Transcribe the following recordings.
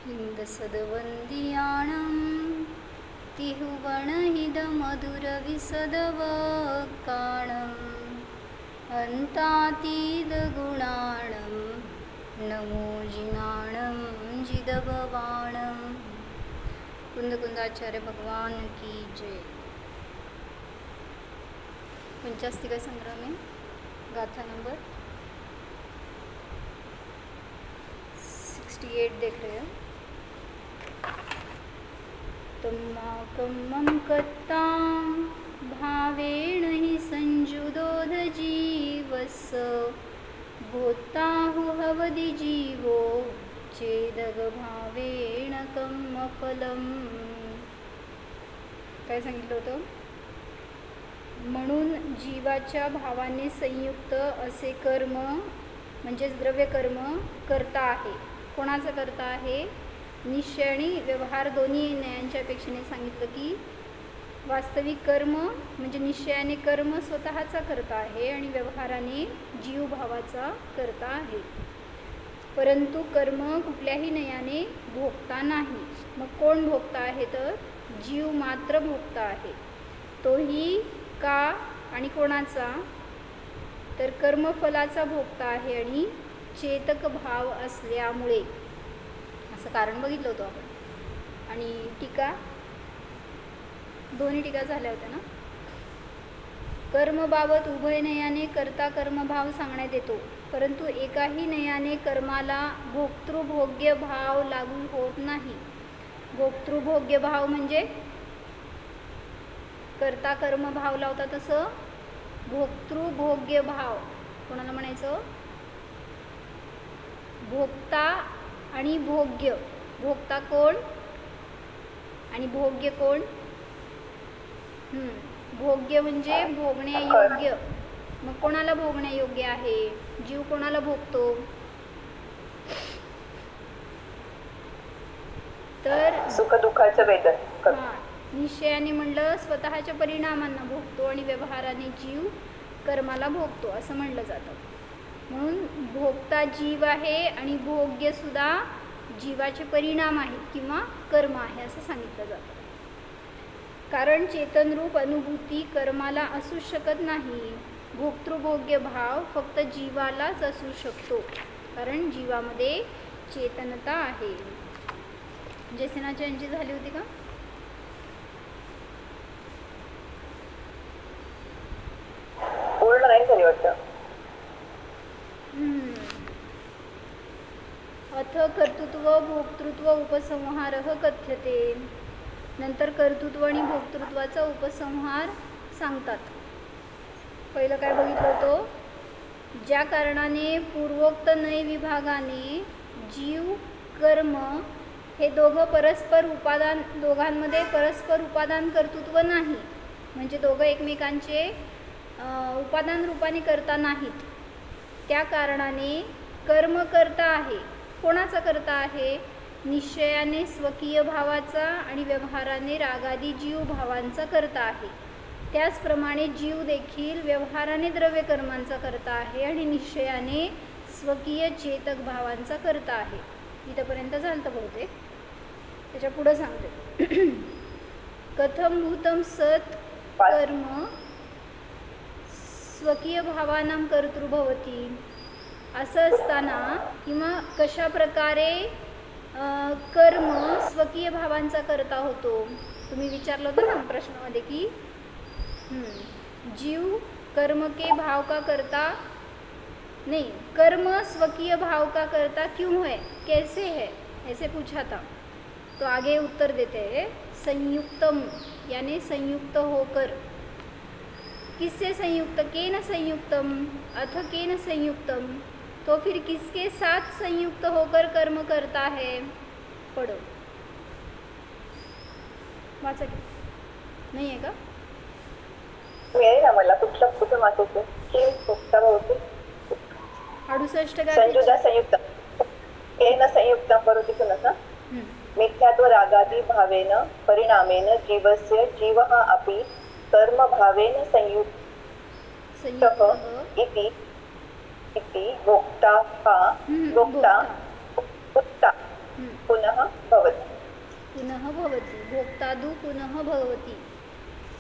हिंदसदवंदियाणं तिहुवणहिदमधुरविसदवकाणम् अन्तातीदगुणाणं नमो जिनाणं जिदभवाणं। कुंदकुंदाचार्य भगवान की जय। पंचास्तिका संग्रह में गाथा नंबर 68 देख रहे हो। तम्माकं मम कत्तां भावेण हि संजुदोध जीवस्य भूताहु हवदि जीवो चेदग भावेण कर्मफलम्। काय सांगितलं होतं? म्हणून जीवाच्या भावाने संयुक्त असे कर्म म्हणजेच द्रव्य कर्म करता आहे. कोणाचं करता आहे? निश्चय आणि व्यवहार दोन्ही न्यायांच्या अपेक्षेने सांगितलं की वास्तविक कर्म म्हणजे निश्चयाने कर्म स्वतःचा करता आहे आणि व्यवहाराने जीवभावाचा करता आहे. परंतु कर्म कुठल्याही नयाने भोगता नाही. मग कोण भोगता आहे? तर जीव मात्र भोगता आहे. तोही का आणि कोणाचा? तर कर्मफलाचा भोगता आहे आणि चेतक भाव असल्यामुळे. असं कारण बघितलं होतं आपण. आणि टीका दोन्ही टीका झाल्या होत्या ना. कर्मबाबत उभय नयाने कर्ता कर्मभाव सांगण्यात येतो, परंतु एकाही नयाने कर्माला भोक्तृभोग्य भाव लागू होत नाही. भोक्तृभोग्य भाव म्हणजे कर्ता कर्मभाव लावता तसं भोक्तृभोग्य भाव कोणाला म्हणायचं? भोक्ता आणि भोग्य. भोक्ता कोण आणि भोग्य कोण? भोग्य म्हणजे भोगण्यायोग्य. मग कोणाला भोगण्यायोग्य आहे? जीव कोणाला भोगतो? तर सुख दुःखाचं वेदन. निश्चयाने म्हणलं स्वतःच्या परिणामांना भोगतो आणि व्यवहाराने जीव कर्माला भोगतो असं म्हणलं जातं. म्हणून भोगता जीव आहे आणि भोग्य सुद्धा जीवाचे परिणाम आहेत किंवा कर्म आहे असं सांगितलं जातं. कारण चेतनरूप अनुभूती कर्माला असू शकत नाही. भोक्तृभोग्य भाव फक्त जीवालाच असू शकतो, कारण जीवामध्ये चेतनता आहे. जयसेनाचार्यांची झाली होती का? पूर्ण नाही झाली वाटतं. अथ कर्तृत्व भोक्तृत्व उपसंहारः कथ्यते. नंतर कर्तृत्व आणि भोक्तृत्वाचा उपसंहार सांगतात. पहिलं काय बघितलं होतं? ज्या कारणाने पूर्वोक्त नय विभागाने जीव कर्म हे दोघांमध्ये परस्पर उपादान कर्तृत्व नाही, म्हणजे दोघं एकमेकांचे उपादान रूपाने करता नाहीत. त्या कारणाने कर्म करता आहे. कोणाचा करता आहे? निश्चयाने स्वकीय भावाचा आणि व्यवहाराने रागादी जीव भावांचा करता आहे. त्याचप्रमाणे जीव देखील व्यवहाराने द्रव्य कर्मांचा करता आहे आणि निश्चयाने स्वकीय चेतक भावांचा करता आहे. इथंपर्यंत झालं तर बहुतेक. त्याच्या पुढं सांगते कथम भूतम सत कर्म स्वकीय भावानां कर्तृभवती. असं असताना किंवा कशा प्रकारे कर्म स्वकीय भावांचा करता होतो? तुम्ही विचारलं होतं ना प्रश्नामध्ये की जीव कर्म के भाव का करता नहीं, कर्म स्वकीय भाव का करता क्यों है, कैसे है, ऐसे पूछा था. तो आगे उत्तर देते हैं संयुक्तम यानी संयुक्त होकर. किससे संयुक्त? केन संयुक्तम अथ केन संयुक्तम. तो फिर किसके साथ संयुक्त होकर कर्म करता है? पढ़ो. वाचा की नाही आहे का? मिळेल ना मला. कुठं वाचायचं? की भोक्ता भवती 68 का संयुजा संयुक्त केन संयुक्तं करोति पुनः मिथ्यात्व रागादि भावेन परिणामेन जीवस्य जीवः अपि कर्म भावेन संयुक्तः इति भोक्ता भोक्ता पुनः भवति, भोक्तादु पुनः भवति।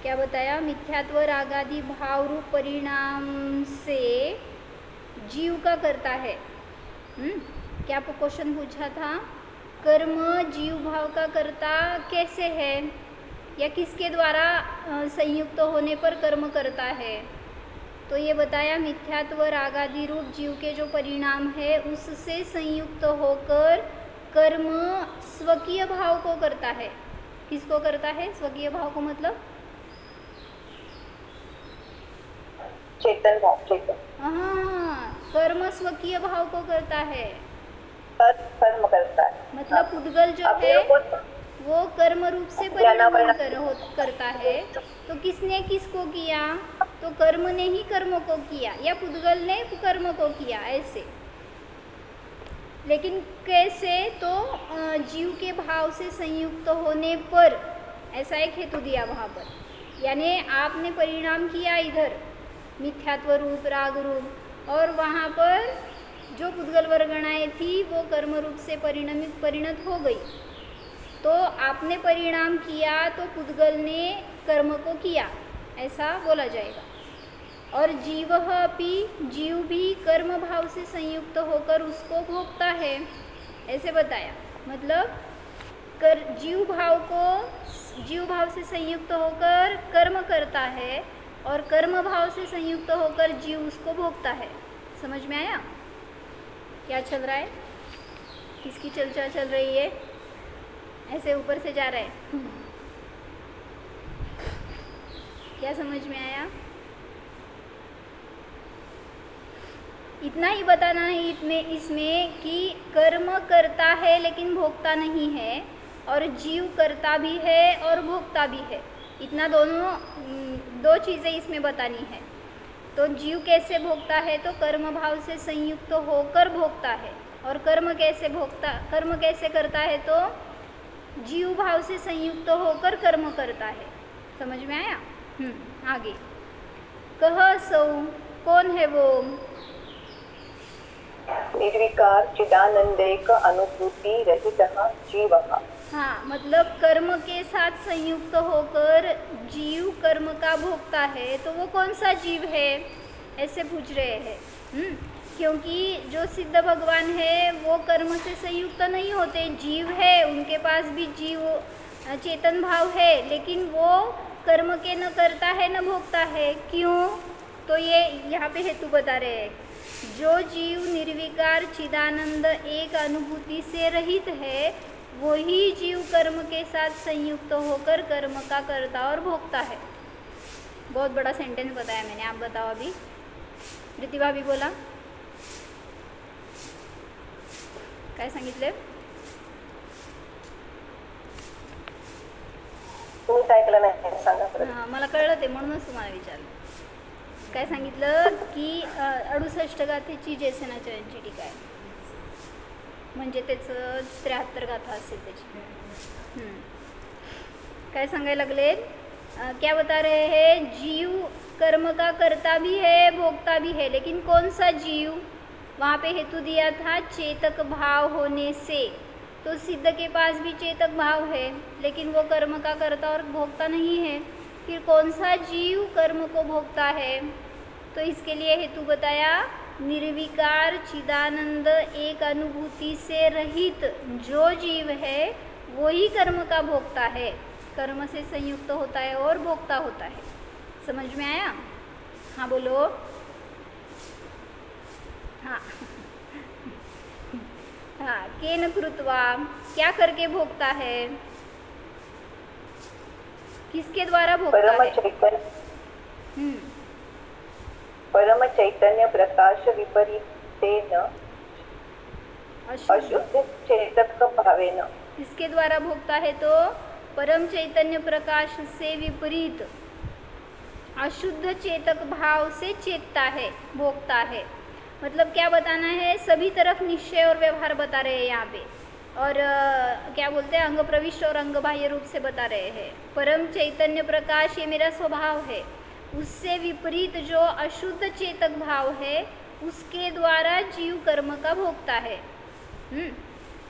क्या बताया? मिथ्यात्व रागादि भाव रूप परिणाम से जीव का करता है। क्या क्वेश्चन पूछा था? कर्म जीव भाव का करता कैसे है, या किसके द्वारा संयुक्त होने पर कर्म करता है? तो ये बताया मिथ्यात्व रागादि रूप जीव के जो परिणाम है उससे संयुक्त होकर कर्म स्वकीय भाव को करता है। किसको करता है? स्वकीय भाव को मतलब चेतन भाव, चेतन। हाँ, कर्म स्वकीय भाव को करता है, कर्म करता है। मतलब पुद्गल जो है वो कर्म रूप से परिणाम करता है। तो किसने किसको किया? तो कर्म ने ही कर्म को किया या पुद्गल ने कर्म को किया, ऐसे। लेकिन कैसे? तो जीव के भाव से संयुक्त होने पर, ऐसा एक हेतु दिया वहाँ पर। यानी आपने परिणाम किया इधर मिथ्यात्व रूप राग रूप, और वहाँ पर जो पुद्गल वर्गणाएँ थी वो कर्म रूप से परिणत हो गई। तो आपने परिणाम किया तो पुद्गल ने कर्म को किया, ऐसा बोला जाएगा। और जीव भी कर्म भाव से संयुक्त होकर उसको भोगता है, ऐसे बताया। मतलब जीव भाव से संयुक्त होकर कर्म करता है और कर्म भाव से संयुक्त होकर जीव उसको भोगता है। समझ में आया क्या चल रहा है? किसकी चर्चा चल रही है? ऐसे ऊपर से जा रहा है। क्या समझ में आया? इतना ही बताना है इसमें कि कर्म करता है लेकिन भोगता नहीं है, और जीव करता भी है और भोगता भी है। इतना दो चीज़ें इसमें बतानी है। तो जीव कैसे भोगता है? तो कर्म भाव से संयुक्त होकर भोगता है। और कर्म कैसे करता है? तो जीव भाव से संयुक्त होकर कर्म करता है। समझ में आया? आगे कह सौ, कौन है वो? निर्विकार चिदानंदैक अनुभूति रहित जीव। हाँ, मतलब कर्म के साथ संयुक्त होकर जीव कर्म का भोगता है। तो वो कौन सा जीव है, ऐसे पूछ रहे हैं। क्योंकि जो सिद्ध भगवान है वो कर्म से संयुक्त नहीं होते, जीव है, उनके पास भी जीव चेतन भाव है, लेकिन वो कर्म के न करता है न भोगता है। क्यों? तो ये यहाँ पे हेतु बता रहे हैं। जो जीव निर्विकार चिदानंद एक अनुभूति से रहित है, वही जीव कर्म के साथ संयुक्त होकर कर्म का करता और भोगता है। बहुत बड़ा सेंटेंस बताया मैंने, आप बताओ अभी। प्रतिभा भी बोला, काय सांगितले? हां, मला कळलं ते, म्हणूनच तुम्हाला विचारलं. काय सांगितलं की 68 गाथेची जेसनाचार्यांची टीका आहे, म्हणजे त्याचं 73 गाथा असेल त्याची. काय सांगायला लागले? क्या बता रहे हैं? जीव कर्म का करता भी है भोगता भी है, लेकिन कौन सा जीव? वहाँ पे हेतु दिया था चेतक भाव होने से। तो सिद्ध के पास भी चेतक भाव है, लेकिन वो कर्म का करता और भोगता नहीं है। फिर कौन सा जीव कर्म को भोगता है? तो इसके लिए हेतु बताया निर्विकार चिदानंद एक अनुभूति से रहित जो जीव है वही कर्म का भोगता है, कर्म से संयुक्त होता है और भोगता होता है. समझ में आया? हाँ बोलो. हाँ हाँ. केन कृत्वा, क्या करके भोगता है? किसके द्वारा भोगता है? परम चैतन्य प्रकाश विपरीतेन अशुद्ध चेतक भावेन. किसके द्वारा भोगता है? तो परम चैतन्य प्रकाश से विपरीत अशुद्ध चेतक भाव से चेतता है, भोगता है. मतलब क्या बताना है? सभी तरफ निश्चय और व्यवहार बता रहे हैं यहाँ पे. और क्या बोलते हैं, अंग प्रविष्ट और अंग बाह्य रूप से बता रहे हैं. परम चैतन्य प्रकाश ये मेरा स्वभाव है, उससे विपरीत जो अशुद्ध चेतक भाव है उसके द्वारा जीव कर्म का भोगता है.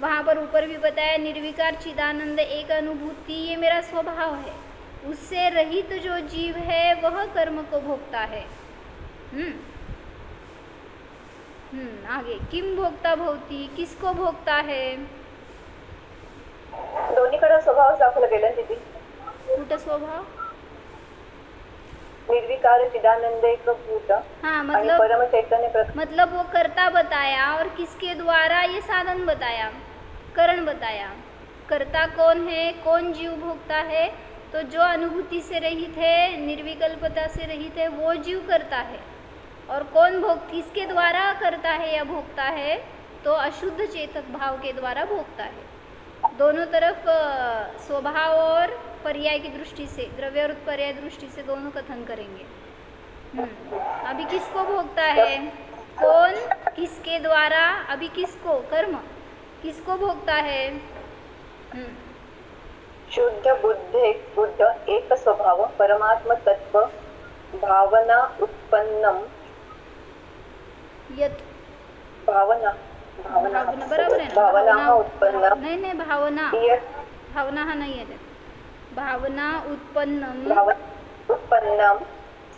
वहाँ पर ऊपर भी बताया निर्विकार चिदानंद एक अनुभूति, ये मेरा स्वभाव है। उससे रहित जो जीव है वह कर्म को भोगता है। आगे किम भोक्ता भवती, किसको भोगता है? दोन्हीकडे स्वभाव दाखवला गेला तिथे। कुठं स्वभाव? निर्विकार चिदानंद एक भूत, हाँ परम चैतन्य, मतलब वो कर्ता बताया और किसके द्वारा ये साधन बताया, करण बताया। कर्ता कौन है, कौन जीव भोगता है? तो जो अनुभूति से रहित है, निर्विकल्पता से रहित है, वो जीव करता है। और कौन किसके द्वारा करता है या भोगता है? तो अशुद्ध चेतक भाव के द्वारा भोगता है। दोनों तरफ स्वभाव और पर्याय की दृष्टि से, द्रव्य और पर्याय दृष्टि से दोनों कथन करेंगे। अभी किसको भोगता है, कौन, किसके द्वारा, अभी किसको, कर्म किसको भोगता है? शुद्ध बुद्ध एक स्वभाव परमात्म तत्व भावना उत्पन्नम यत भावना बराबर है ना? भावना उत्पन्न, नहीं भावना, भावना हा नाही आहे, भावना उत्पन्नम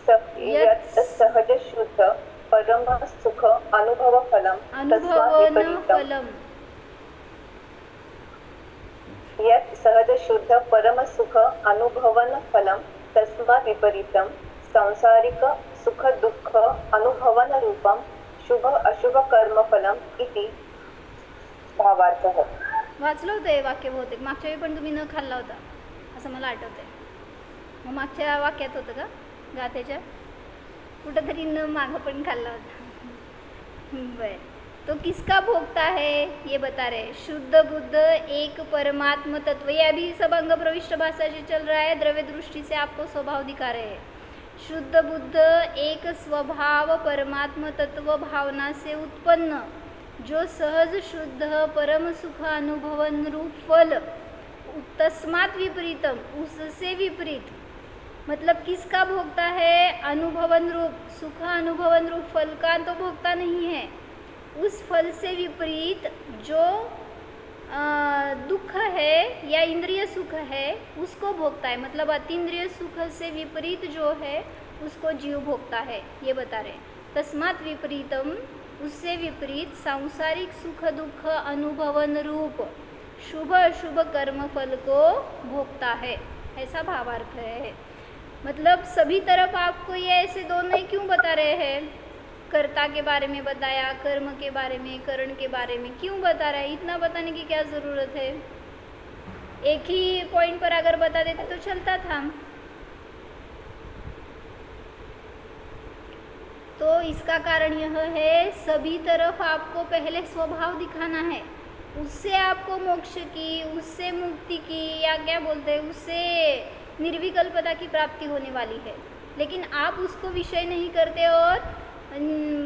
सहज शुद्ध परम सुख अनुभव फलम यत् सहज शुद्ध परम सुख अनुभवन फलम तस्मात् विपरीतम सांसारिक सुख दुःख अनुभवन रूपम शुभ अशुभ कर्म फलम इति भावार्थ है। वाचलं होतं हे वाक्य बहुतेक, मागच्या वेळी पण तुम्ही न खाल्ला होता असं मला आठवतंय। मग मागच्या वाक्यात होतं का गाथेच्या? कुठंतरी न मागं पण खाल्ला होता। बर, तो किसका भोगता है ये बता रहे। शुद्ध बुद्ध एक परमात्म तत्व, ये अभी सब अंग प्रविष्ट भाषा से चल रहा है, द्रव्य दृष्टि से आपको स्वभाव दिखा रहे हैं। शुद्ध बुद्ध एक स्वभाव परमात्म तत्व भावना से उत्पन्न जो सहज शुद्ध परम सुख अनुभवन रूप फल तस्मात् विपरीतम, उससे विपरीत, मतलब किसका भोगता है? अनुभवन रूप सुख अनुभवन रूप फल का तो भोगता नहीं है, उस फल से विपरीत जो दुख है या इंद्रिय सुख है उसको भोगता है। मतलब अतीन्द्रिय सुख से विपरीत जो है उसको जीव भोगता है, ये बता रहे। तस्मात् विपरीतम, उससे विपरीत सांसारिक सुख दुख अनुभवन रूप शुभ अशुभ कर्म फल को भोगता है, ऐसा भावार्थ है। मतलब सभी तरफ आपको ये ऐसे दोनों ही क्यों बता रहे हैं? कर्ता के बारे में बताया, कर्म के बारे में, करण के बारे में, क्यों बता रहा है? इतना बताने की क्या ज़रूरत है? एक ही पॉइंट पर अगर बता देते तो चलता था। तो इसका कारण यह है, सभी तरफ आपको पहले स्वभाव दिखाना है, उससे आपको मोक्ष की, उससे मुक्ति की, या क्या बोलते हैं, उससे निर्विकल्पता की प्राप्ति होने वाली है। लेकिन आप उसको विषय नहीं करते और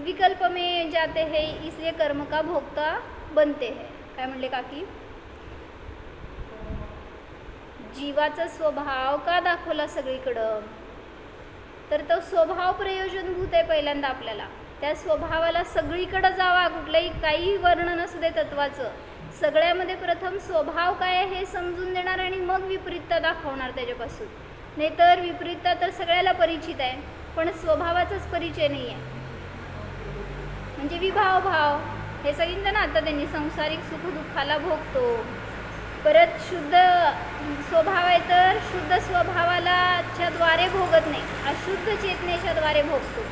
विकल्प में जाते हैं, इसलिए कर्म का भोक्ता बनते हैं। काय म्हणले काकी? जीवाचा स्वभाव का दाखवला सगळीकडं? तर तो स्वभाव प्रयोजनभूत आहे पहिल्यांदा आपल्याला। त्या स्वभावाला सगळीकडे जावा, कुठलंही काही वर्णन असू दे तत्वाचं, सगळ्यामध्ये प्रथम स्वभाव काय आहे हे समजून देणार आणि मग विपरीतता दाखवणार त्याच्यापासून। नाहीतर विपरीतता तर सगळ्याला परिचित आहे, पण स्वभावाचाच परिचय नाही आहे। म्हणजे विभाव भाव हे सांगितलं ना आता त्यांनी, सांसारिक सुख दुःखाला भोगतो। परत शुद्ध स्वभाव आहे तर शुद्ध स्वभावाला च्या द्वारे भोगत नाही, अशुद्ध चेतनेच्या द्वारे भोगतो।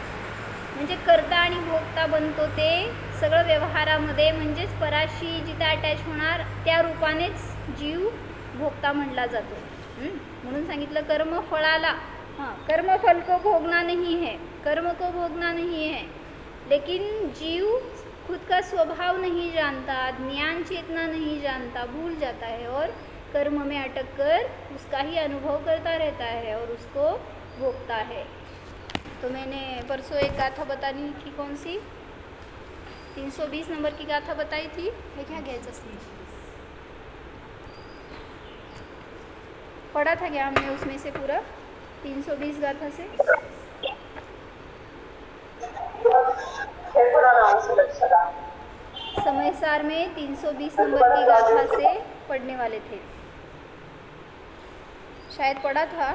म्हणजे कर्ता आणि भोगता बनतो ते सगळं व्यवहारामध्ये, म्हणजेच पराशी जिथे अटॅच होणार त्या रूपानेच जीव भोगता म्हणला जातो। म्हणून सांगितलं कर्म फळाला, कर्म फल को भोगना नहीं है, कर्म को भोगना नहीं है। लेकिन जीव खुद का स्वभाव नहीं जानता, ज्ञान चेतना नहीं जानता, भूल जाता है और कर्म में अटक कर उसका ही अनुभव करता रहता है और उसको भोगता है। तो मैंने परसों एक गाथा बतानी थी, कौन सी? 320 नंबर की गाथा बताई थी, है क्या गया जसमें पढ़ा था क्या हमने उसमें से पूरा 320 गाथा से? समय निसार में 320 नंबर की गाथा से पढ़ने वाले थे, शायद पढ़ा था।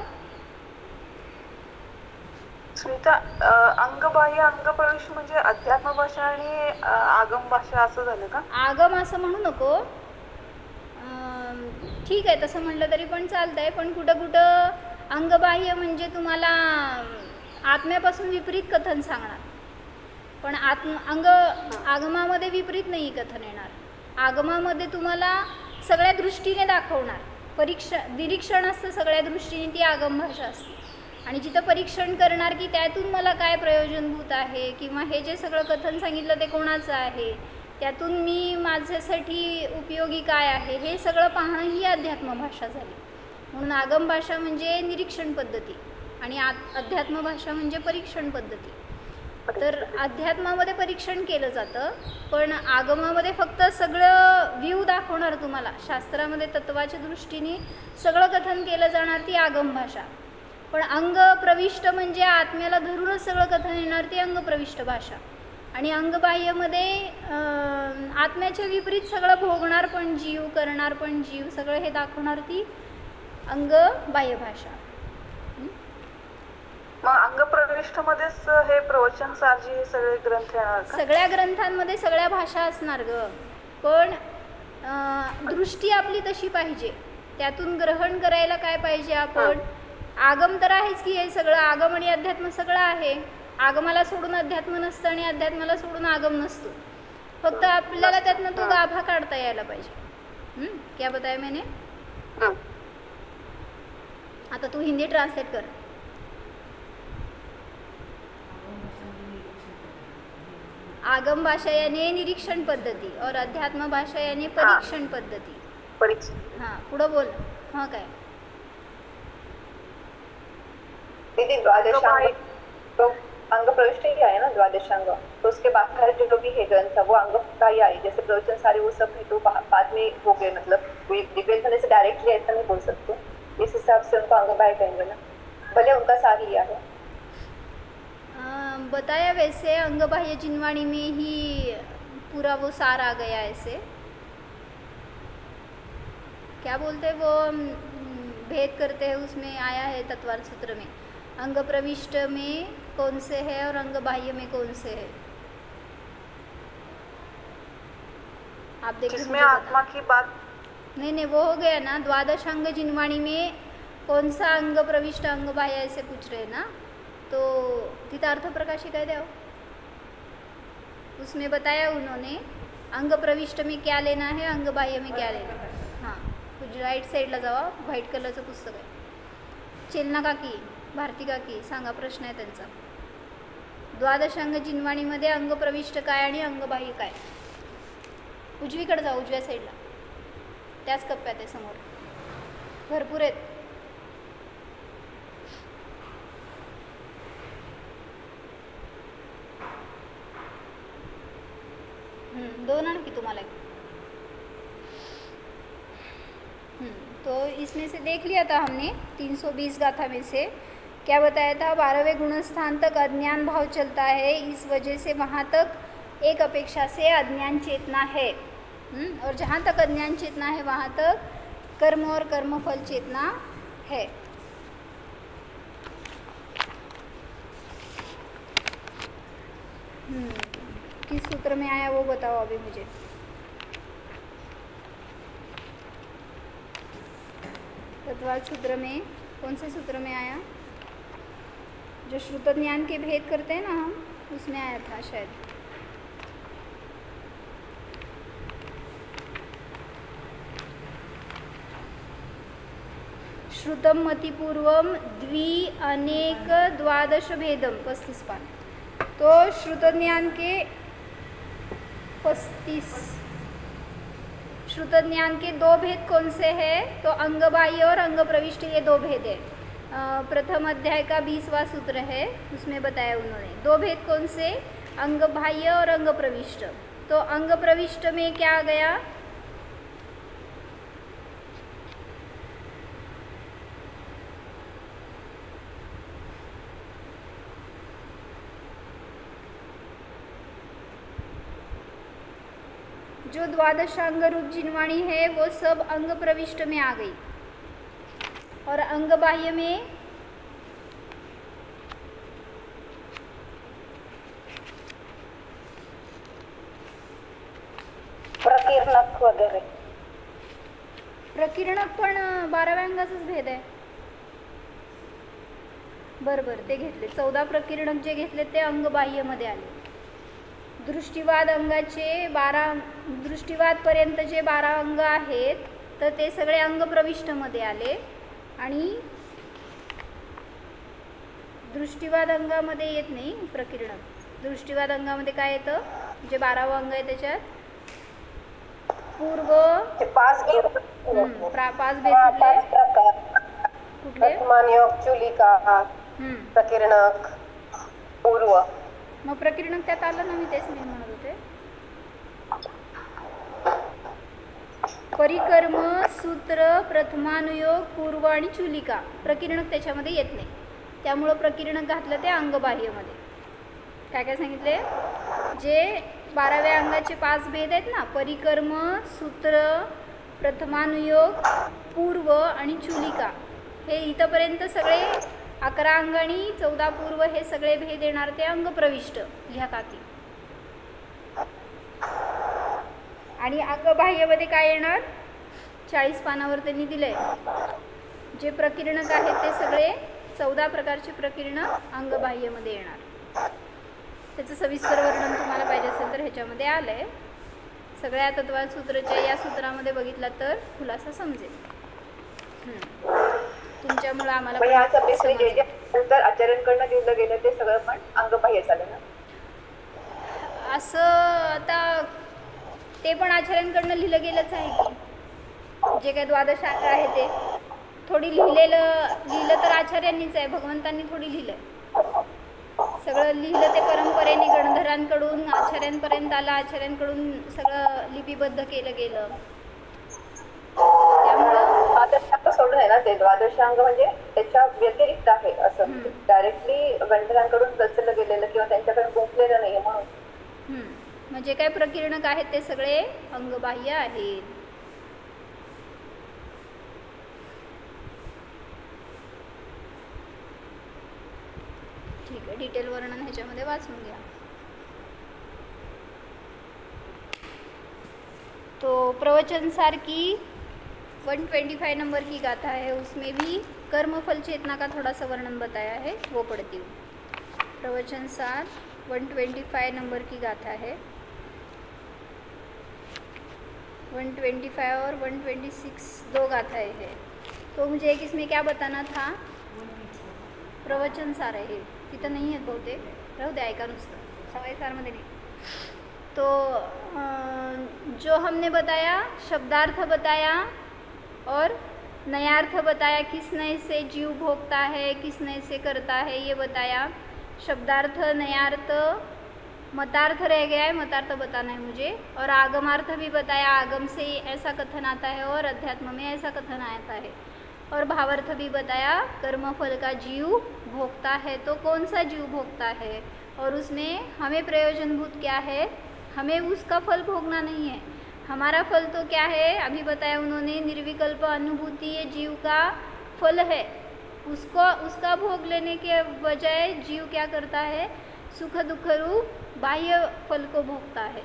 सुनीता, अंगबाह्य अंगप्रवेश म्हणजे अध्यात्म भाषा आणि आगम भाषा असं झालं का? आगम असं म्हणू नको, ठीक आहे तसं म्हणलं तरी पण चालतंय, पण कुठं कुठं अंगबाह्य म्हणजे तुम्हाला आत्म्यापासून विपरीत कथन सांगणार, पण आगमामध्ये विपरीत नाही कथन येणार. आगमामध्ये तुम्हाला सगळ्या दृष्टीने दाखवणार, निरीक्षण असतं सगळ्या दृष्टीने, ती आगम भाषा असते. आणि जिथं परीक्षण करणार की त्यातून मला काय प्रयोजनभूत आहे, किंवा हे जे सगळं कथन सांगितलं ते कोणाचं आहे, त्यातून मी माझ्यासाठी उपयोगी काय आहे, हे सगळं पाहणं ही अध्यात्म भाषा झाली. म्हणून आगम भाषा म्हणजे निरीक्षण पद्धती आणि अध्यात्म भाषा म्हणजे परीक्षण पद्धती. तर अध्यात्मामध्ये परीक्षण केलं जातं, पण आगमामध्ये फक्त सगळं व्ह्यू दाखवणार तुम्हाला, शास्त्रामध्ये तत्वाच्या दृष्टीने सगळं कथन केलं जाणार, ती आगम भाषा. पण अंग प्रविष्ट म्हणजे आत्म्याला धरूनच सगळं कथन येणार, ती अंगप्रविष्ट भाषा. आणि अंगबाह्यमध्ये आत्म्याच्या विपरीत सगळं भोगणार पण जीव, करणार पण जीव, सगळं हे दाखवणार, ती अंगबाह्य भाषा. मग अंगप्रविष्टमध्येच हे प्रवचन सारजी हे सगळे ग्रंथ येणार का? सगळ्या ग्रंथांमध्ये सगळ्या भाषा असणार ग, पण दृष्टी आपली तशी पाहिजे, त्यातून ग्रहण करायला काय पाहिजे आपण. आगम तर आहेच की, हे सगळं आगम आणि अध्यात्म सगळं आहे. आगमाला सोडून अध्यात्म नसतं आणि अध्यात्माला सोडून आगम नसतो, फक्त आपल्याला त्यातनं तो गाभा काढता यायला पाहिजे. क्या बताया मैंने? आता तू हिंदी ट्रांसलेट कर. आगम भाषा यानी निरीक्षण पद्धती और अध्यात्म भाषा यानी परीक्षण पद्धती. हाँ पुढं बोल. हाँ काय दीदी, द्वादशांग तो अंग प्रविष्ट ही आहे ना, द्वादशांग, तो उसके बाहर जो भी है ग्रंथ वो अंग का ही आए, जैसे प्रवचन सारे वो सब है तो बाद में हो गए, मतलब दिव्य से डायरेक्टली ऐसा नहीं बोल सकते, इस हिसाब से उनको अंग बाह्य कहेंगे ना, भले उनका सार लिया है. बताया वैसे अंगबाह्य जिनवाणी में ही पूरा वो सार आ गया. ऐसे क्या बोलते हैं वो, भेद करते हैं उसमें आया है तत्वार सूत्र में, अंग प्रविष्ट में कौन से है और अंग बाह्य में कौन से है. आप देखिए, जिसमें आत्मा की बात नहीं वो हो गया ना. द्वादश अंग जिनवाणी में कौन सा अंग प्रविष्ट अंग बाह्य ऐसे पूछ रहे ना, तो तिथं अर्थ प्रकाशिका है द्या, उसमें बताया उन्होंने अंग प्रविष्ट में क्या लेना है, अंग बाह्य में क्या लेना है. हाँ कुछ राईट साईडला जावा, व्हाईट कलरचं पुस्तक आहे. चेलना काकी, भारती काकी सांगा, प्रश्न आहे त्यांचा. द्वादश अंग जिनवाणीमध्ये अंग प्रविष्ट काय आणि अंग बाह्य काय. उजवीकडे जा, उजव्या साईडला, त्याच कप्प्यात आहे समोर, भरपूर आहेत. दोन आणखी तुम्हाला. तो इसमें से देख लिया था हमने 320 गाथा में से क्या बताया था, 12वें गुणस्थान तक अज्ञान भाव चलता है, इस वजह से वहाँ तक एक अपेक्षा से अज्ञान चेतना है. और जहाँ तक अज्ञान चेतना है वहाँ तक कर्म और कर्मफल चेतना है. किस सूत्र में आया वो बताओ अभी मुझे. तत्वाद सूत्र में, कौन से सूत्र में आया, जो श्रुत ज्ञान के भेद करते हैं ना हम, उसमें आया था शायद. श्रुतम मतिपूर्वम द्वि अनेक द्वादश भेदम 35 पान. तो श्रुत ज्ञान के 35 श्रुत ज्ञान के दो भेद कौन से हैं, तो अंग बाह्य और अंग प्रविष्ट, ये दो भेद है. प्रथम अध्याय का 20वां सूत्र है, उसमें बताया उन्होंने दो भेद कौन से, अंग बाह्य और अंग प्रविष्ट. तो अंग प्रविष्ट में क्या आ गया, जो द्वादशांग रूप जिनवाणी है वो सब अंग प्रविष्ट में आ गई, और अंग बाह्य में प्रकीर्णक वगैरे. प्रकीर्णक पण 12व्या अंगाचाच भेद आहे. बरोबर, ते घेतले. 14 प्रकीर्णक जे घेतले ते अंग बाह्यमध्ये आले. दृष्टिवाद अंगाचे 12, दृष्टिवादपर्यंत जे 12 अंग आहेत तर ते सगळे अंग प्रविष्टमध्ये आले, आणि दृष्टिवाद अंगामध्ये येत नाही प्रकीर्णक. दृष्टिवाद अंगामध्ये काय येतं, जे 12वं अंग आहे त्याच्यात पूर्व 5 भेद कुठले, चुलिका, प्रकीर्णक, पूर्व. मग प्रकीर्णक त्यात आलं ना, मी तेच मी म्हणत होते. परिकर्म, सूत्र, प्रथमानुयोग, पूर्व आणि चुलिका, प्रकीर्णक त्याच्यामध्ये येत नाही, त्यामुळं प्रकीर्णक घातलं ते अंगबाह्यमध्ये. काय काय सांगितले, जे 12व्या अंगाचे 5 भेद आहेत ना, परिकर्म, सूत्र, प्रथमानुयोग, पूर्व आणि चुलिका, हे इथंपर्यंत सगळे 11 अंग आणि 14 पूर्व हे सगळे भेद येणार ते अंग प्रविष्ट ह्या काती. आणि अंग बाह्यमध्ये काय येणार, 40 पानावर त्यांनी दिलंय. जे प्रकीर्णक आहेत ते सगळे 14 प्रकारचे प्रकीर्णक अंग बाह्यमध्ये येणार. त्याचं सविस्तर वर्णन तुम्हाला पाहिजे असेल तर ह्याच्यामध्ये आलं आहे. सगळ्या तत्वाद सूत्राच्या या सूत्रामध्ये बघितला तर खुलासा समजेल. तुमच्यामुळं आम्हाला आचार्यांकडनं दिलं गेलं ते सगळं पण अंगबाह्य झालं ना. असं आता ते पण आचार्यांकडनं लिहिलं गेलंच आहे की, जे काही द्वादश अंग आहे ते थोडी लिहिलं तर आचार्यांनीच आहे, भगवंतांनी थोडी लिहिलंय. सगळं लिहिलं ते परंपरेने गणधरांकडून आचार्यांपर्यंत आलं, आचार्यांकडून सगळं लिपिबद्ध केलं गेलं. त्यामुळं सोडून आहे ना ते द्वादशांग म्हणजे त्याच्या व्यतिरिक्त आहे असं, डायरेक्टली गणधरांकडून रचलं गेलेलं किंवा त्यांच्याकडे गुंफलेलं नाहीये म्हणून. म्हणजे काय प्रकीर्णक आहेत ते सगळे अंगबाह्य आहेत. ठीक आहे, डिटेल वर्णन ह्याच्यामध्ये वाचून घ्या. तो प्रवचन सार की 125 नंबर की गाथा है, उसमें भी कर्मफल चेतना का थोड़ा सा वर्णन बताया है, वो पढ़ती हूँ. प्रवचन सार 125 नंबर की गाथा है. 125 और 126 दो गाथाएँ हैं. तो मुझे एक इसमें क्या बताना था, प्रवचन सार आहे, तिथं नाही आहेत बहुतेक, राहू दे, ऐका नुसतं, सवाई सारमध्ये नाही. तो जो हमने बताया, शब्दार्थ बताया और नयार्थ बताया, किस नए से जीव भोगता है, किस नए से करता है, ये बताया. शब्दार्थ, नयार्थ, मतार्थ रह गया है, मतार्थ बताना है मुझे, और आगमार्थ भी बताया, आगम से ऐसा कथन आता है और अध्यात्म में ऐसा कथन आता है. और भावार्थ भी बताया, कर्मफल का जीव भोगता है तो कौन सा जीव भोगता है, और उसमें हमें प्रयोजनभूत क्या है, हमें उसका फल भोगना नहीं है. हमारा फल तो क्या है, अभी बताया उन्होंने, निर्विकल्प अनुभूति ये जीव का फल है. उसका भोग लेने के बजाय जीव क्या करता है, सुख दुख रूप बाह्य फल को भोगता है.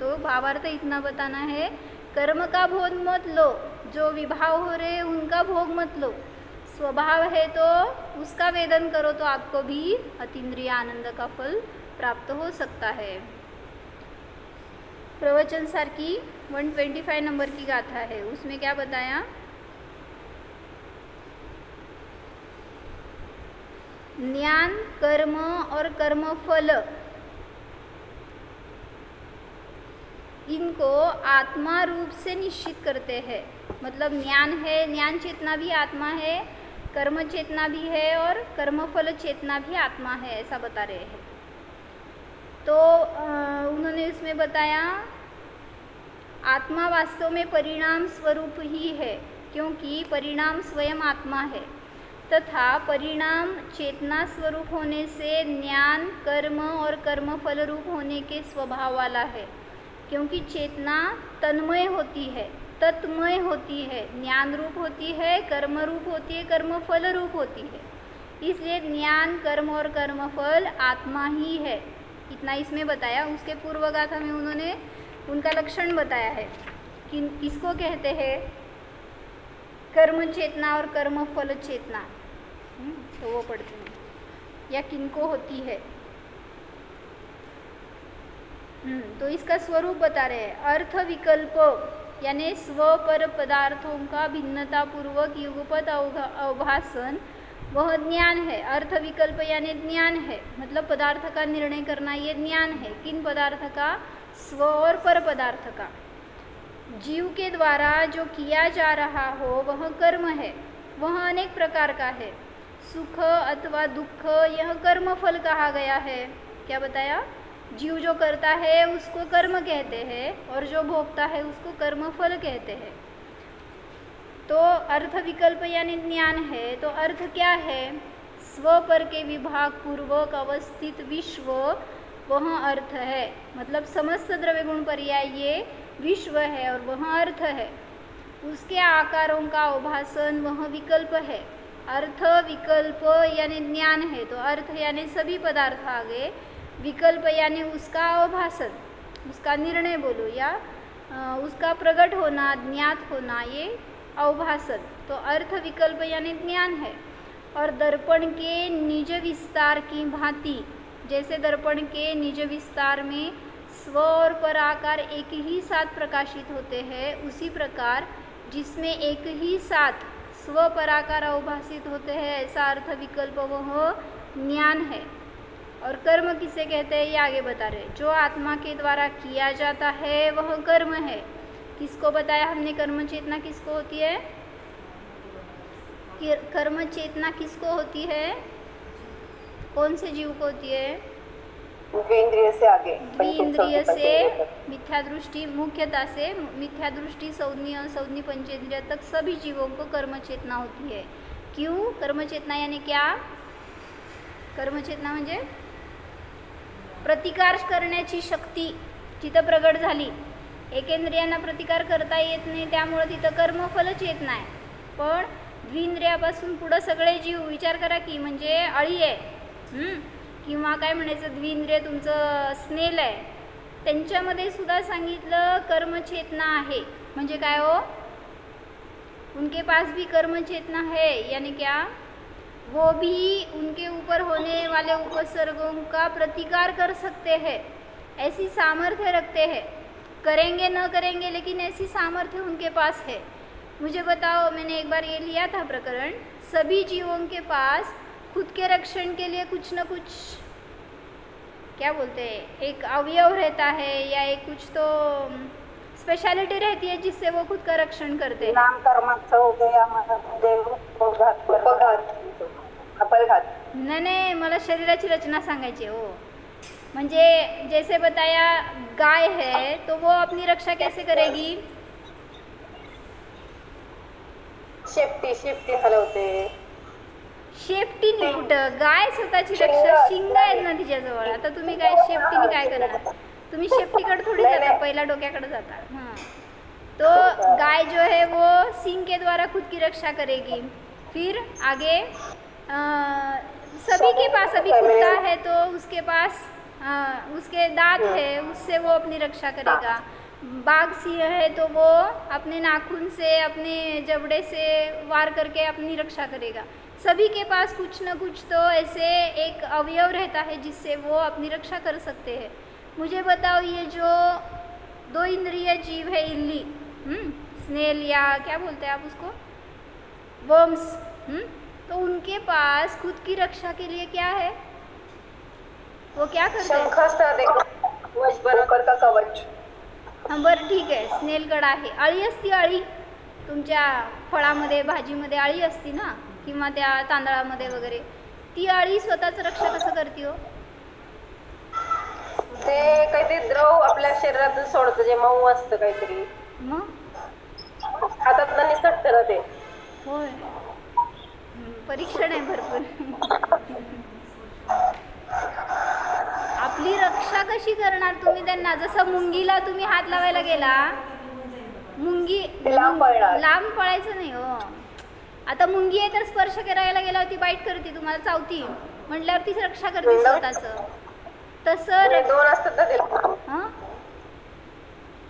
तो भावार्थ इतना बताना है, कर्म का भोग मत लो, जो विभाव हो रहे उनका भोग मत लो. स्वभाव है तो उसका वेदन करो तो आपको भी अतीन्द्रिय आनंद का फल प्राप्त हो सकता है. प्रवचन सार की 125 नंबर की गाथा है, उसमें क्या बताया, ज्ञान, कर्म और कर्मफल इनको आत्मा रूप से निश्चित करते हैं. मतलब ज्ञान है, ज्ञान चेतना भी आत्मा है, कर्म चेतना भी है और कर्मफल चेतना भी आत्मा है, ऐसा बता रहे हैं. तो उन्होंने इसमें बताया, आत्मा वास्तव में परिणाम स्वरूप ही है, क्योंकि परिणाम स्वयं आत्मा है, तथा परिणाम चेतना स्वरूप होने से ज्ञान, कर्म और कर्मफल रूप होने के स्वभाव वाला है. क्योंकि चेतना तन्मय होती है, तत्मय होती है, ज्ञान रूप होती है, कर्म रूप होती है, कर्म फल रूप होती है। इसलिए ज्ञान, कर्म और कर्मफल आत्मा ही है। इतना इसमें बताया। उसके पूर्व गाथा में उन्होंने उनका लक्षण बताया है कि किसको कहते हैं, कर्म चेतना और कर्म फल चेतना। तो वो पढ़ते हैं, या किनको होती है। तो इसका स्वरूप बता रहे हैं। अर्थ विकल्प यानी स्वपर पदार्थों का भिन्नता पूर्वक युगपत अवभासन वह ज्ञान है। अर्थ विकल्प यानी ज्ञान है, मतलब पदार्थ का निर्णय करना, ये ज्ञान है। किन पदार्थ का? स्व और पर पदार्थ का। जीव के द्वारा जो किया जा रहा हो वह कर्म है। वह अनेक प्रकार का है। सुख अथवा दुख यह कर्म फल कहा गया है। क्या बताया? जीव जो करता है उसको कर्म कहते हैं, और जो भोगता है उसको कर्म फल कहते हैं। तो अर्थ विकल्प यानी ज्ञान है। तो अर्थ क्या है? स्व पर के विभाग पूर्वक अवस्थित विश्व वह अर्थ है। मतलब समस्त द्रव्य गुण पर्याय ये विश्व है और वह अर्थ है। उसके आकारों का अवभासन वह विकल्प है। अर्थ विकल्प यानी ज्ञान है, तो अर्थ यानी सभी पदार्थ आ गए। विकल्प यानी उसका अवभासन, उसका निर्णय बोलो, या उसका प्रकट होना, ज्ञात होना, ये अवभासन। तो अर्थ विकल्प यानी ज्ञान है। और दर्पण के निज विस्तार की भांति, जैसे दर्पण के निज विस्तार में स्व और पर आकार एक ही साथ प्रकाशित होते हैं, उसी प्रकार जिसमें एक ही साथ स्व पराकार अवभासित होते हैं, ऐसा अर्थ विकल्प वह ज्ञान है। और कर्म किसे कहते हैं ये आगे बता रहे। जो आत्मा के द्वारा किया जाता है वह कर्म है। किसको बताया हमने? कर्म चेतना किसको होती है? कर्म चेतना किसको होती है? कौन से जीव को होती है? द्विंद्रिय से आगे, द्विंद्रिय से मिथ्या दृष्टि, मुख्यता से मिथ्या दृष्टि, संज्ञा पंचेंद्रिय तक सभी जीवों को कर्म चेतना होती है। क्यों? कर्म चेतना यानी क्या? कर्म चेतना म्हणजे प्रतिकार करण्याची शक्ती तिथं प्रगट झाली। एकेंद्रियांना प्रतिकार करता येत नाही, त्यामुळे तिथं कर्मफल चेतना आहे। पण द्विंद्रियापासून पुढं सगळे जीव विचार करा की म्हणजे अळी आहे, किंवा काय म्हणायचं, द्विंद्रिय तुमचं स्नेल आहे, त्यांच्यामध्ये सुद्धा सांगितलं कर्मचेतना आहे। म्हणजे काय हो? उनके पास भी कर्मचेतना है, यानी क्या? वो भी उनके ऊपर होने वाले उपसर्गों का प्रतिकार कर सकते हैं, ऐसी सामर्थ्य रखते हैं। करेंगे न करेंगे, लेकिन ऐसी सामर्थ्य उनके पास है। मुझे बताओ, मैंने एक बार ये लिया था प्रकरण, सभी जीवों के पास खुद के रक्षण के लिए कुछ न कुछ, क्या बोलते हैं, एक अवयव रहता है, या एक कुछ तो स्पेशलिटी रहती है जिससे वो खुद का रक्षण करते हैं। नाम कर्माचं हो गया, अपघात। नहीं, मला शरीराची रचना सांगायची हो। म्हणजे जैसे बताया गाय है तो वो अपनी रक्षा कैसे करेगी? शेपटी हलवते। शेपटी नाही कुठं, गाय स्वतःची रक्षा, शिंग आहेत ना तिच्याजवळ। आता तुम्ही काय शेपटीने काय करणार? तुम्ही शेपटीकडे थोड़ी जाता, पहिला डोक्याकडे जाता। हाँ, तो गाय जो है वो सिंग के द्वारा खुद की रक्षा करेगी। फिर आगे सभी के पास, अभी कुत्ता है तो उसके पास उसके दांत है, उससे वो अपनी रक्षा करेगा। बाघ सिंह है तो वो अपने नाखून से, अपने जबड़े से वार करके अपनी रक्षा करेगा। सभी के पास कुछ न कुछ तो ऐसे एक अवयव रहता है जिससे वो अपनी रक्षा कर सकते हैं। मुझे बताओ, ये जो दो इंद्रिय जीव है, इल्ली, स्नेल या क्या बोलते हैं आप उसको, वर्म्स, तो उनके पास खुद की रक्षा के लिए क्या है? वो क्या करते हैं? का कवच। हां, बरं ठीक आहे, स्नेल कड आहे। अळी असती, अळी तुमच्या फळामध्ये, भाजीमध्ये अळी असती ना, किंवा त्या तांदळामध्ये वगैरे, ती अळी स्वतःचं रक्षा कसं करते हो? ते काहीतरी द्रव आपल्या शरीरातून सोडतं, जे मऊ असतं काहीतरी, मग हातात निसटतं ना ते। होय, परीक्षण आहे भरपूर। आपली रक्षा रक्षा कशी करणार तुम्ही त्यांना? जसं मुंगीला तुम्ही हात लावायला गेला, मुंगी लांब पळणार. लांब पळायचं नाही हो. आता मुंगी आहे तर स्पर्श करायला गेल्यावरती बाईट करते, तुम्हाला चावती म्हटल्यावर ती रक्षा करते स्वतःचं. तसं दोन असतात ना त्याला, हां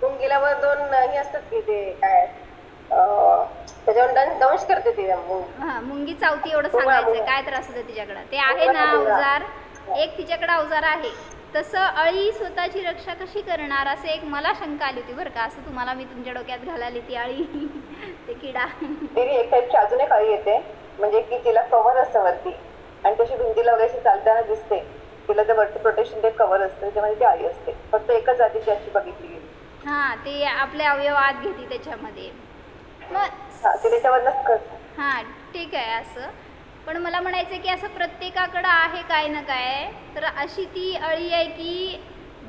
मुंगीला वर दोन हे असतात की ते काय त्याच्यावर दंश करते ती हां मुंगी चावती एवढं सांगायचं. काय त्रास होतं तिच्याकडं ते आहे ना अवजार, एक तिच्याकडं अवजार आहे. तसं अळी स्वतःची रक्षा कशी करणार असं एक मला शंका आली होती बरं का. असं तुम्हाला मी तुमच्या डोक्यात घालाली ती अळी ते किडा. एक टाईपची अजून एक अळी येते, म्हणजे की तिला कव्हर असतं वरती आणि तशी भिंतीला वगैरे चालताना दिसते, तिला ते वरती प्रोटेक्शन ते कव्हर असतं, त्याच्यामध्ये ती अळी असते. फक्त एकच जातीची अशी बघितली गेली. हां ते आपले अवयव आत घेते त्याच्यामध्ये. मग ते त्याच्यावरच करते. हां ठीक आहे असं, पण मला म्हणायचं की असं प्रत्येकाकडं आहे काय ना काय. तर अशी ती अळी आहे की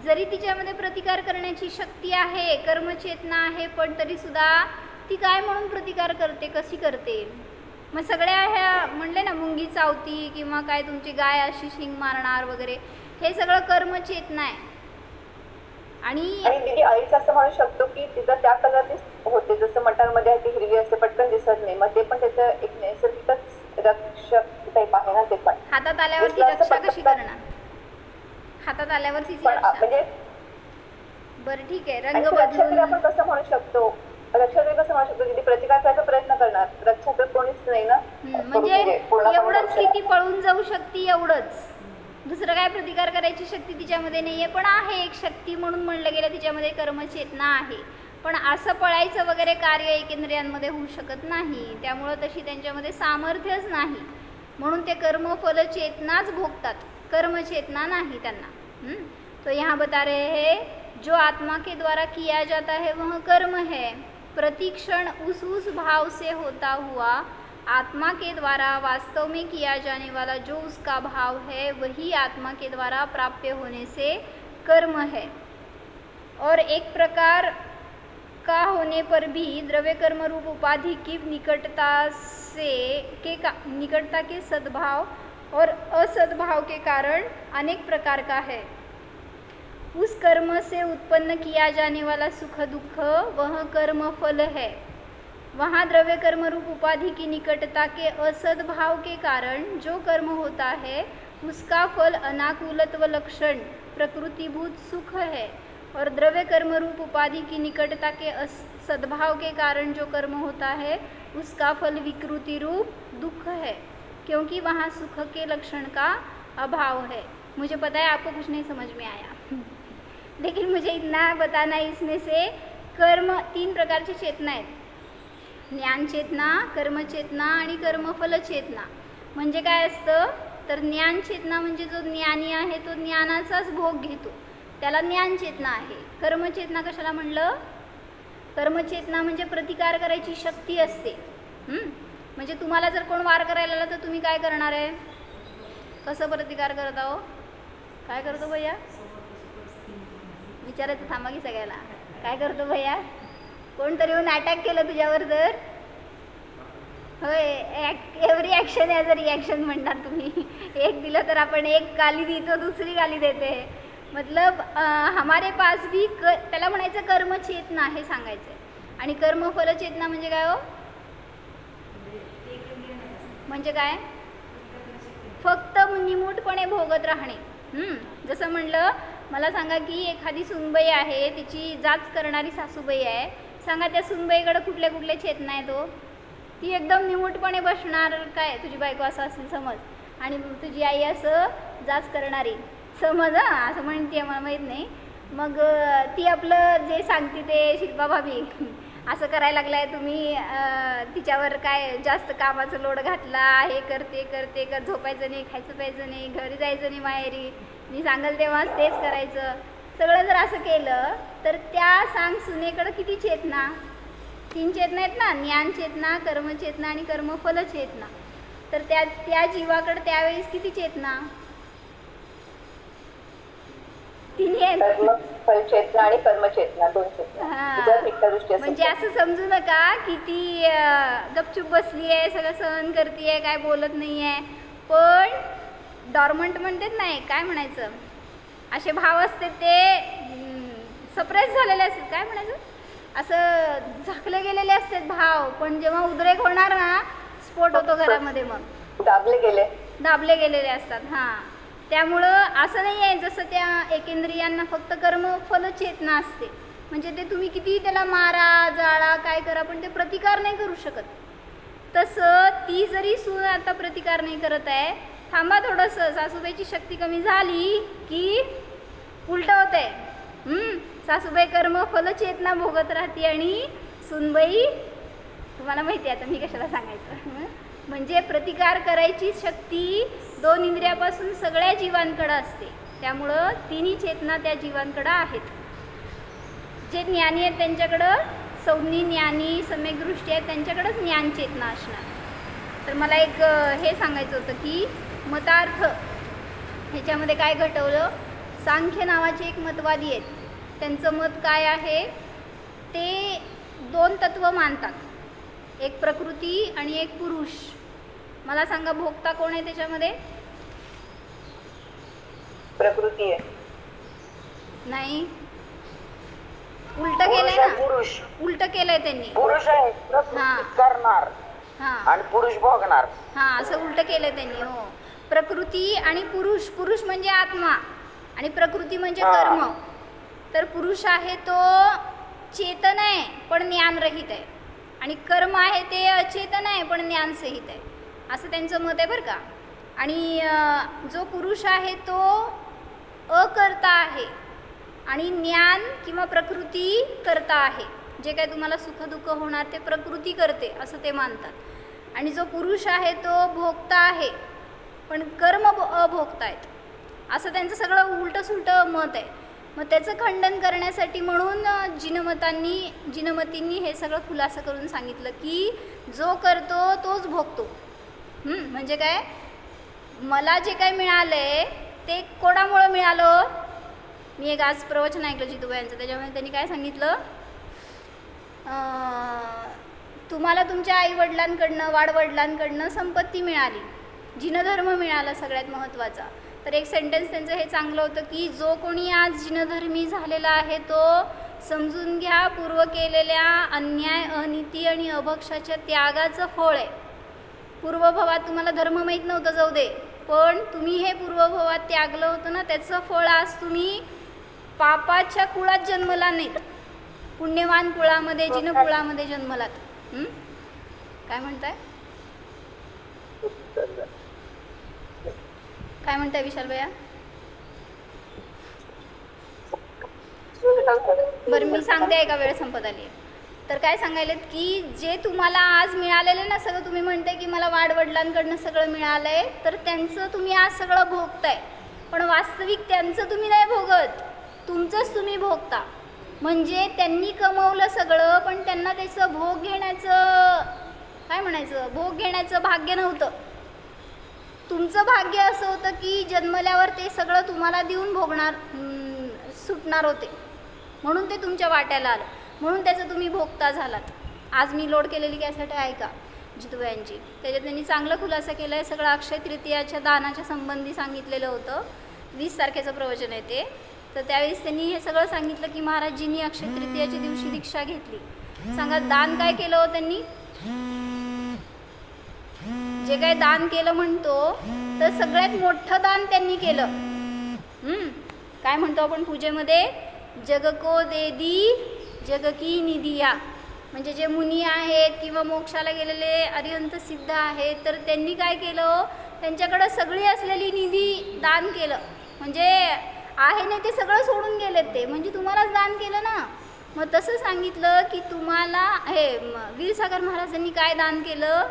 जरी तिच्यामध्ये प्रतिकार करण्याची शक्ती आहे, कर्मचेतना आहे, पण तरीसुद्धा ती काय म्हणून प्रतिकार करते, कशी करते? मग सगळ्या ह्या म्हणले ना मुंगी चावती किंवा काय तुमची गाय अशी शिंग मारणार वगैरे, हे सगळं कर्मचेतना आहे. आणि दीदी अळीच असं म्हणू शकतो की तिचं त्या कलरची होते, जसं मटारमध्ये ती हिरवी असते, पटकन दिसत नाही, मग ते पण त्याचं एक नैसर्गिकच रक्षक टाईप आहे ना. ते पण हातात आल्यावरती रक्षा कशी करणार? हातात आल्यावरती म्हणजे बरं ठीक आहे, रंग बदलून आपण कसं म्हणू शकतो, रक्षक कसं म्हणू शकतो की प्रतिकार करायचा प्रयत्न करणार, रक्षक कोणीच नाही ना. म्हणजे एवढंच की ती पळून जाऊ शकते, एवढंच. दुसरं काय प्रतिकार करायची शक्ती तिच्यामध्ये नाहीये, पण आहे एक शक्ती म्हणून म्हणलं गेलं तिच्यामध्ये कर्मचेतना आहे. पण असं पळायचं वगैरे कार्य एकेंद्रियांमध्ये होऊ शकत नाही, त्यामुळं तशी त्यांच्यामध्ये सामर्थ्यच नाही, म्हणून ते कर्मफल चेतनाच भोगतात, कर्मचेतना नाही त्यांना. तो यहाँ बता रहे हैं जो आत्मा के द्वारा किया जाता है वह कर्म है, प्रतिक्षण उस भाव से होता हुआ आत्मा के द्वारा वास्तव में किया जाने वाला जो उसका भाव है वही आत्मा के द्वारा प्राप्य होने से कर्म है. और एक प्रकार का होने पर भी द्रव्य कर्म रूप उपाधि की निकटता के सद्भाव और असद्भाव के कारण अनेक प्रकार का है. उस कर्म से उत्पन्न किया जाने वाला सुख दुख वह कर्म फल है. वहाँ द्रव्य कर्म रूप उपाधि की निकटता के असद्भाव के कारण जो कर्म होता है उसका फल अनाकूलत्व लक्षण प्रकृतिभूत सुख है, और द्रव्य कर्म रूप उपाधि की निकटता के सद्भाव के कारण जो कर्म होता है उसका फल विकृति रूप दुख है, क्योंकि वहाँ सुख के लक्षण का अभाव है. मुझे पता है आपको कुछ नहीं समझ में आया, लेकिन मुझे इतना बताना है, इसमें से कर्म 3 प्रकारची चेतना आहेत, ज्ञान चेतना, कर्मचेतना आणि कर्मफल चेतना. म्हणजे काय असतं तर ज्ञान चेतना म्हणजे जो ज्ञानी आहे तो ज्ञानाचाच भोग घेतो, त्याला ज्ञान चेतना आहे. कर्मचेतना कशाला म्हणलं? कर्मचेतना म्हणजे प्रतिकार करायची शक्ती असते. म्हणजे तुम्हाला जर कोण वार करायला आला तर तुम्ही काय करणार आहे? कसं प्रतिकार करत आहो? काय करतो भैया? विचारायचं थांबा की सगळ्याला, काय करतो भैया? कोणतरी येऊन अटॅक केलं तुझ्यावर तर होय, every action as a reaction म्हणणार तुम्ही. एक दिलं तर आपण एक गाली देतो, दुसरी गाली देते. मतलब हमारे पास भी त्याला म्हणायचं कर्मचेतना हे सांगायचं. आणि कर्मफल चेतना म्हणजे काय हो? म्हणजे काय? फक्त निमूटपणे भोगत राहणे. जसं म्हणलं, मला सांगा की एखादी सुनबाई आहे, तिची जाच करणारी सासूबाई आहे, सांगा त्या सुनबाईकडे कुठल्या कुठल्या चेतना आहे? तो ती एकदम निमूटपणे बसणार काय? तुझी बायको असं असेल समज, आणि तुझी आई असं जाच करणारी समज, असं म्हणते, मला माहीत नाही. मग ती आपलं जे सांगते ते, शिल्पा भाभी असं करायला लागलाय तुम्ही, तिच्यावर काय जास्त कामाचं लोड घातला, हे करते कर, झोपायचं नाही, खायचं प्यायचं नाही, घरी जायचं नाही माहेरी, मी सांगेल तेव्हाच तेच करायचं, सगळं जर असं केलं तर त्या सांग सुनेकडं किती चेतना? 3 चेतना आहेत ना, ज्ञान चेतना, कर्मचेतना आणि कर्मफल चेतना. तर त्या जीवाकडे त्यावेळेस किती चेतना? 3 आहेत. चेतना आणि कर्मचेतना 2 चेतना. म्हणजे असं समजू नका की ती गपचूप बसली आहे, सगळं सहन करते, काय बोलत नाही आहे, पण डॉर्मंट म्हणतात नाही, काय म्हणायचं, असे भाव असते ते सप्रेस झालेले असतात, काय म्हणायचं, असं झाकले गेलेले असतात भाव, पण जेव्हा उद्रेक होणार ना स्फोट होतो घरामध्ये, मग दाबले गेलेले असतात. हां, त्यामुळं असं नाही आहे जसं त्या एकेंद्रियांना फक्त कर्म फलचेतना असते, म्हणजे ते तुम्ही किती त्याला मारा जाळा काय करा पण ते प्रतिकार नाही करू शकत. तसं ती जरी सून आता प्रतिकार नाही करत आहे, थांबा थोडंसं, सासूबाईची शक्ती कमी झाली की उलटं होत आहे. सासूबाई कर्म फलचेतना भोगत राहते आणि सूनबाई, तुम्हाला माहिती आहे आता मी कशाला सांगायचं, म्हणजे प्रतिकार करायची शक्ती 2 इंद्रियापासून सगळ्या जीवांकडं असते. त्यामुळं तिन्ही चेतना त्या जीवांकडं आहेत. जे ज्ञानी आहेत त्यांच्याकडं, सौम्य ज्ञानी सम्यक दृष्टी आहेत त्यांच्याकडंच ज्ञान चेतना असणार. तर मला एक हे सांगायचं होतं की मतार्थ ह्याच्यामध्ये काय घटवलं, सांख्य नावाचे एक मतवादी आहेत, त्यांचं मत काय आहे, ते 2 तत्व मानतात, एक प्रकृती आणि एक पुरुष. मला सांगा भोगता कोण आहे त्याच्यामध्ये? प्रकृती आहे. नाही, उलट केलंय ना, उलट केलंय त्यांनी. पुरुष आहे करणार आणि पुरुष भोगणार. हां, असं उलट केलंय त्यांनी. हो, प्रकृती आणि पुरुष, पुरुष म्हणजे आत्मा आणि प्रकृती म्हणजे कर्म. तर पुरुष आहे तो चेतन आहे पण ज्ञानरहित आहे, आणि कर्म आहे ते अचेतन आहे पण ज्ञानसहित आहे, असं त्यांचं मत आहे बरं का. आणि जो पुरुष आहे तो अकर्ता आहे आणि ज्ञान किंवा प्रकृती करता आहे. जे काय तुम्हाला सुखदुःख होणार ते प्रकृती करते असं ते मानतात. आणि जो पुरुष आहे तो भोगता आहे पण कर्म अभोगता आहेत, असं त्यांचं सगळं उलटं मत आहे. मग त्याचं खंडन करण्यासाठी म्हणून जिनमतींनी हे सगळं खुलासा करून सांगितलं की जो करतो तोच भोगतो. म्हणजे काय, मला जे काय मिळालं आहे ते कोणामुळं मिळालं. मी एक आज प्रवचन ऐकलं जितूबाईंचं, त्याच्यामध्ये त्यांनी काय सांगितलं, तुम्हाला तुमच्या आईवडिलांकडनं वाडवडिलांकडनं संपत्ती मिळाली, जिनधर्म मिळाला सगळ्यात महत्त्वाचा. तर एक सेंटेन्स त्यांचं हे चांगलं होतं की जो कोणी आज जिनधर्मी झालेला आहे तो समजून घ्या पूर्व केलेल्या अन्याय अनिती आणि अभक्षाच्या त्यागाचं फळ आहे. पूर्वभवात तुम्हाला धर्म माहीत नव्हतं जाऊ दे, पण तुम्ही हे पूर्वभवात त्यागलं होतं ना, त्याचं फळ आज तुम्ही पापाच्या कुळात जन्मला नाहीत, पुण्यवान कुळामध्ये जिन कुळामध्ये जन्मलात. काय म्हणताय, काय म्हणताय विशाल भैया? बरं मी सांगते, एका वेळ संपत आली आहे. तर काय सांगायलेत की जे तुम्हाला आज मिळालेलं ना सगळं, तुम्ही म्हणताय की मला वाडवडिलांकडनं सगळं मिळालं आहे, तर त्यांचं तुम्ही आज सगळं भोगताय, पण वास्तविक त्यांचं तुम्ही नाही भोगत, तुमचंच तुम्ही भोगता. म्हणजे त्यांनी कमवलं सगळं पण त्यांना त्याचं भोग घेण्याचं, काय म्हणायचं, भोग घेण्याचं भाग्य नव्हतं. तुमचं भाग्य असं होतं की जन्मल्यावर ते सगळं तुम्हाला देऊन भोगणार सुटणार होते, म्हणून ते तुमच्या वाट्याला आलं, म्हणून त्याचं तुम्ही भोगता झालात. आज मी लोड केलेली कॅसेट आहे का जितूबाईंची, त्याच्यात त्यांनी चांगला खुलासा केला आहे. सगळं अक्षय तृतीयाच्या दानाच्या संबंधी सांगितलेलं होतं. 20 तारखेचं प्रवचन आहे ते. तर त्यावेळेस त्यांनी हे सगळं सांगितलं की महाराजजींनी अक्षय तृतीयाच्या दिवशी दीक्षा घेतली. सांगा दान काय केलं हो त्यांनी, जे काय दान केलं म्हणतो तर सगळ्यात मोठं दान त्यांनी केलं. काय म्हणतो आपण पूजेमध्ये, जग को दे दी जग की निधिया. म्हणजे जे मुनी आहेत किंवा मोक्षाला गेलेले अरिहंत सिद्ध आहेत, तर त्यांनी काय केलं, त्यांच्याकडं सगळी असलेली निधी दान केलं. म्हणजे आहे नाही ते सगळं सोडून गेलेत ते, म्हणजे तुम्हालाच दान केलं ना. मग तसं सांगितलं की तुम्हाला हे वीरसागर महाराजांनी काय दान केलं,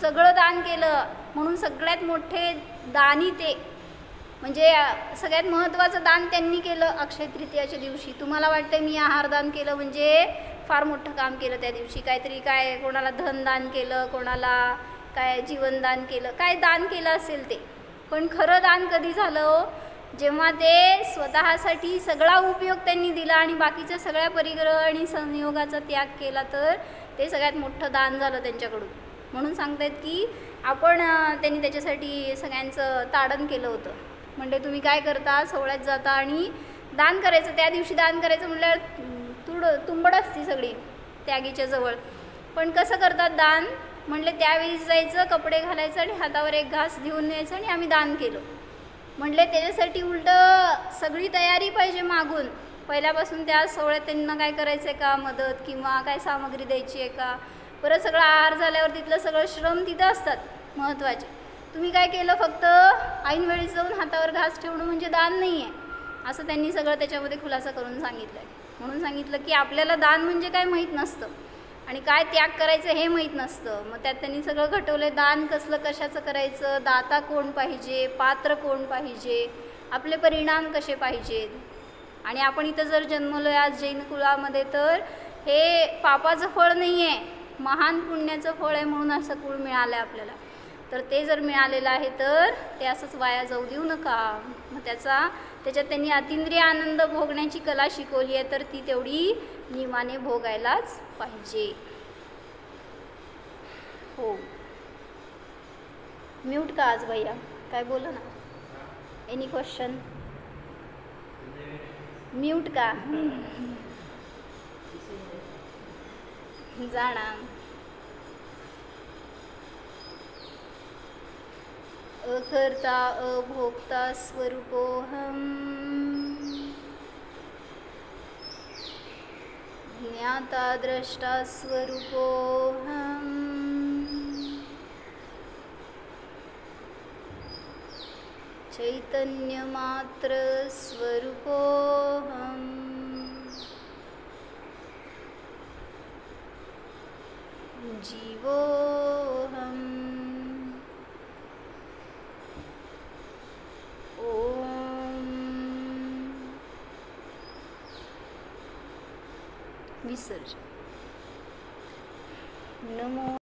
सगळं दान केलं. म्हणून सगळ्यात मोठे दानी ते, म्हणजे सगळ्यात महत्त्वाचं दान त्यांनी केलं अक्षय तृतीयाच्या दिवशी. तुम्हाला वाटतं मी आहारदान केलं म्हणजे फार मोठं काम केलं त्या दिवशी, काहीतरी काय कोणाला धनदान केलं, कोणाला काय जीवनदान केलं, काय दान केलं असेल ते. पण खरं दान कधी झालं, जेव्हा ते स्वतःसाठी सगळा उपयोग त्यांनी दिला आणि बाकीच्या सगळ्या परिग्रह आणि संयोगाचा त्याग केला, तर ते सगळ्यात मोठं दान झालं त्यांच्याकडून. म्हणून सांगतायत की आपण त्यांनी त्याच्यासाठी सगळ्यांचं ताडण केलं होतं. म्हणजे तुम्ही काय करता, सोहळ्यात जाता आणि दान करायचं. त्या दिवशी दान करायचं म्हटल्यावर तुंबड असती सगळी त्यागीच्या जवळ. पण कसं करतात दान, म्हणले त्यावेळीस जायचं, कपडे घालायचं आणि हातावर एक घास घेऊन यायचं आणि आम्ही दान केलं. म्हणले त्याच्यासाठी उलटं सगळी तयारी पाहिजे मागून, पहिल्यापासून त्या सोहळ्यात त्यांना काय करायचं आहे का, मदत किंवा काय सामग्री द्यायची आहे का, परत सगळं आहार झाल्यावर तिथलं सगळं श्रम तिथं असतात महत्त्वाचे. तुम्ही काय केलं, फक्त ऐनवेळीच जाऊन हातावर घास ठेवणं म्हणजे दान नाही आहे, असं त्यांनी सगळं त्याच्यामध्ये खुलासा करून सांगितलं आहे. म्हणून सांगितलं की आपल्याला दान म्हणजे काय माहीत नसतं आणि काय त्याग करायचं हे माहीत नसतं. मग त्यात त्यांनी सगळं घटवलं, दान कसलं कशाचं करायचं, दाता कोण पाहिजे, पात्र कोण पाहिजे, आपले परिणाम कसे पाहिजेत. आणि आपण इथं जर जन्मलो आहे आज जैन कुळामध्ये, तर हे पापाचं फळ नाही आहे, महान पुण्याचं फळ आहे, म्हणून असं कुळ मिळालं आहे आपल्याला. तर ते जर मिळालेलं आहे तर ते असंच वाया जाऊ देऊ नका. मग त्याच्यात त्यांनी अतिंद्रिय आनंद भोगण्याची कला शिकवली आहे, तर ती तेवढी नियमाने भोगायलाच पाहिजे. हो, म्यूट का आज भैया, काय बोला ना, एनी क्वेश्चन, म्यूट का जाणा. अकर्ता अभोक्ता स्वरूपोऽहम्, ज्ञाता द्रष्टा स्वरूपोऽहम्, चैतन्यमात्र स्वरूपोऽहम्, जीवोऽहम्. विसर्जन. नमो